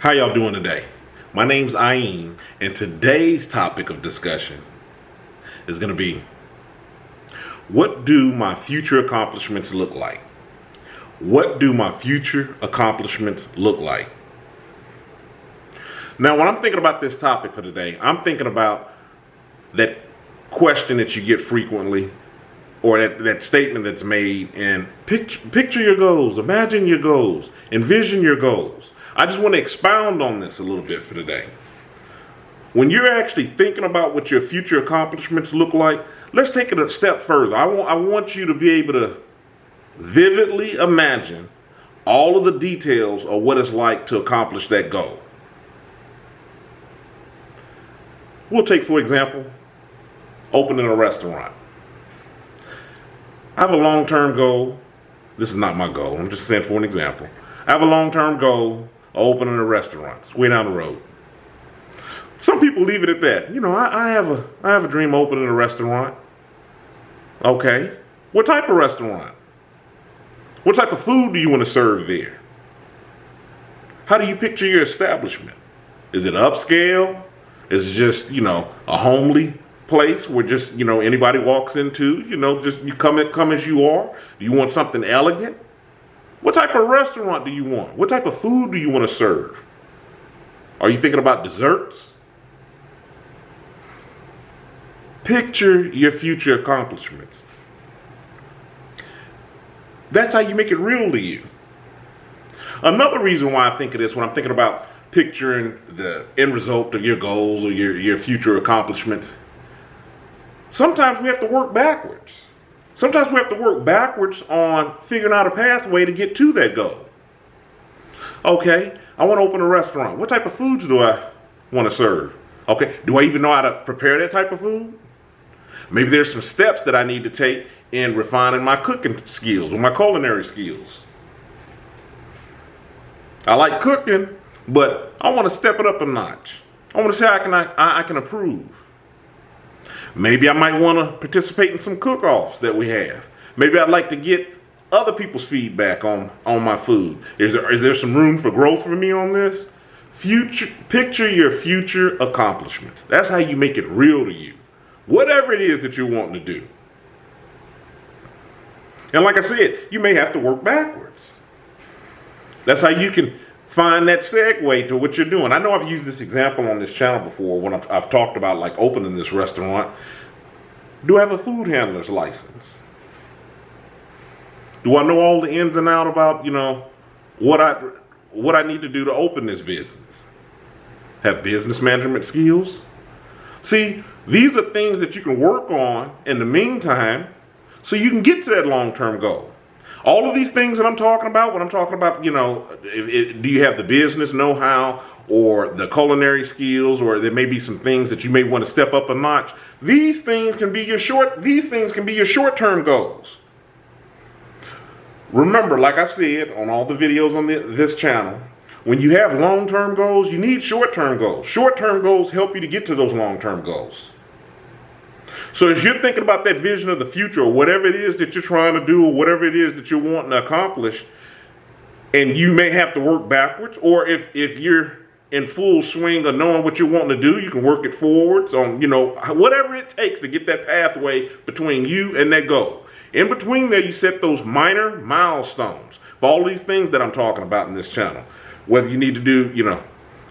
How y'all doing today? My name's Ayin, and today's topic of discussion is going to be, what do my future accomplishments look like? What do my future accomplishments look like? Now, when I'm thinking about this topic for today, I'm thinking about that question that you get frequently, or that statement that's made, and picture your goals, imagine your goals, envision your goals. I just want to expound on this a little bit for today. When you're actually thinking about what your future accomplishments look like, let's take it a step further. I want you to be able to vividly imagine all of the details of what it's like to accomplish that goal. We'll take, for example, opening a restaurant. I have a long-term goal. This is not my goal. I'm just saying for an example. I have a long-term goal of opening a restaurant. It's way down the road. Some people leave it at that. You know, I have a dream of opening a restaurant. Okay. What type of restaurant? What type of food do you want to serve there? How do you picture your establishment? Is it upscale? Is it just, a homely place where just, anybody walks into, just you come as you are? Do you want something elegant? What type of restaurant do you want? What type of food do you want to serve? Are you thinking about desserts? Picture your future accomplishments. That's how you make it real to you. Another reason why I think of this when I'm thinking about picturing the end result of your goals or your future accomplishments, sometimes we have to work backwards. Sometimes we have to work backwards on figuring out a pathway to get to that goal. Okay, I want to open a restaurant. What type of foods do I want to serve? Okay, do I even know how to prepare that type of food? Maybe there's some steps that I need to take in refining my cooking skills or my culinary skills. I like cooking, but I want to step it up a notch. I want to see how I can improve. Maybe I might want to participate in some cook-offs that we have. Maybe I'd like to get other people's feedback on my food. Is there some room for growth for me on this? Picture your future accomplishments. That's how you make it real to you. Whatever it is that you're wanting to do. And like I said, you may have to work backwards. That's how you can find that segue to what you're doing. I know I've used this example on this channel before when I've talked about like opening this restaurant. Do I have a food handler's license? Do I know all the ins and outs about, what I need to do to open this business? Have business management skills? See, these are things that you can work on in the meantime so you can get to that long-term goal. All of these things that I'm talking about, when I'm talking about, do you have the business know-how or the culinary skills, or there may be some things that you may want to step up a notch. These things can be your short-term goals. Remember, like I've said on all the videos on this channel, when you have long-term goals, you need short-term goals. Short-term goals help you to get to those long-term goals. So as you're thinking about that vision of the future, or whatever it is that you're trying to do, or whatever it is that you're wanting to accomplish, and you may have to work backwards, or if you're in full swing of knowing what you're wanting to do, you can work it forwards on, whatever it takes to get that pathway between you and that goal. In between there, you set those minor milestones for all these things that I'm talking about in this channel. Whether you need to do,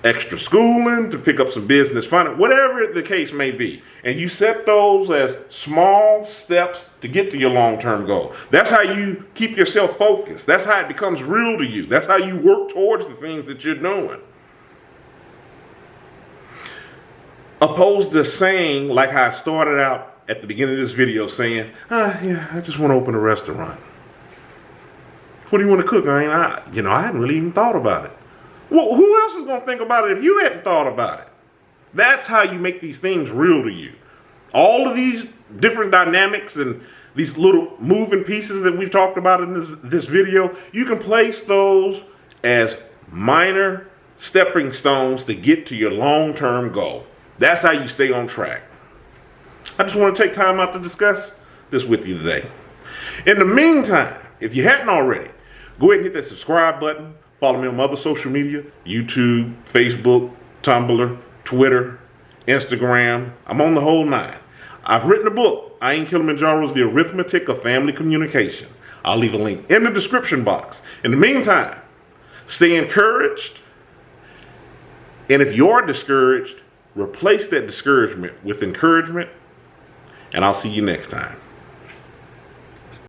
extra schooling to pick up some business finance, whatever the case may be. And you set those as small steps to get to your long-term goal. That's how you keep yourself focused. That's how it becomes real to you. That's how you work towards the things that you're doing. Opposed to saying, like how I started out at the beginning of this video, saying, I just want to open a restaurant. What do you want to cook? I hadn't really even thought about it. Well, who else is going to think about it if you hadn't thought about it? That's how you make these things real to you. All of these different dynamics and these little moving pieces that we've talked about in this video, you can place those as minor stepping stones to get to your long-term goal. That's how you stay on track. I just want to take time out to discuss this with you today. In the meantime, if you hadn't already, go ahead and hit that subscribe button, Follow me on my other social media, YouTube, Facebook, Tumblr, Twitter, Instagram. I'm on the whole nine. I've written a book, I Ain't Kilimanjaro's The Arithmetic of Family Communication. I'll leave a link in the description box. In the meantime, stay encouraged. And if you're discouraged, replace that discouragement with encouragement. And I'll see you next time.